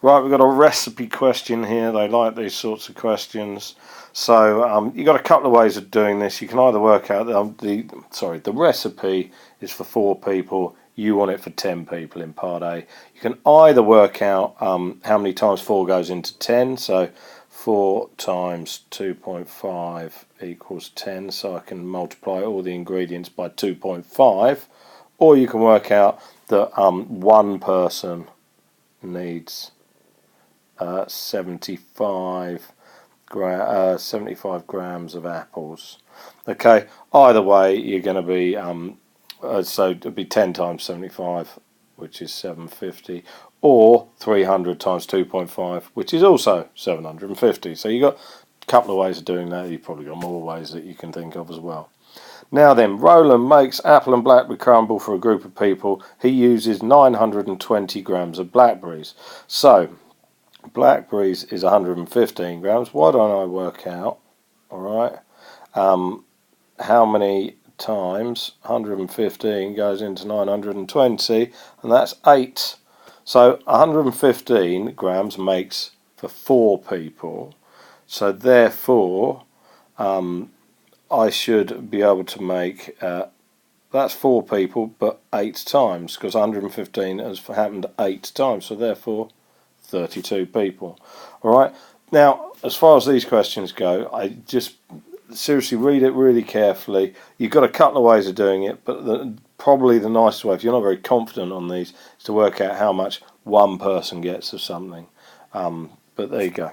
Right, we've got a recipe question here. They like these sorts of questions. So you've got a couple of ways of doing this. You can either work out the recipe is for 4 people. You want it for 10 people in part A. You can either work out how many times 4 goes into 10. So 4 times 2.5 equals 10. So I can multiply all the ingredients by 2.5. Or you can work out that one person needs 75 grams of apples. Okay, either way you're going to be so it'll be 10 times 75, which is 750, or 300 times 2.5, which is also 750. So you've got a couple of ways of doing that. You've probably got more ways that you can think of as well. Now then, Roland makes apple and blackberry crumble for a group of people. He uses 920 grams of blackberries. So blackberries is 115 grams. Why don't I work out, alright, how many times 115 goes into 920, and that's 8. So 115 grams makes for 4 people. So therefore, I should be able to make, that's 4 people, but 8 times, because 115 has happened 8 times, so therefore 32 people. Alright, now as far as these questions go, I just seriously read it really carefully. You've got a couple of ways of doing it, but probably the nicest way, if you're not very confident on these, is to work out how much one person gets of something. But there you go.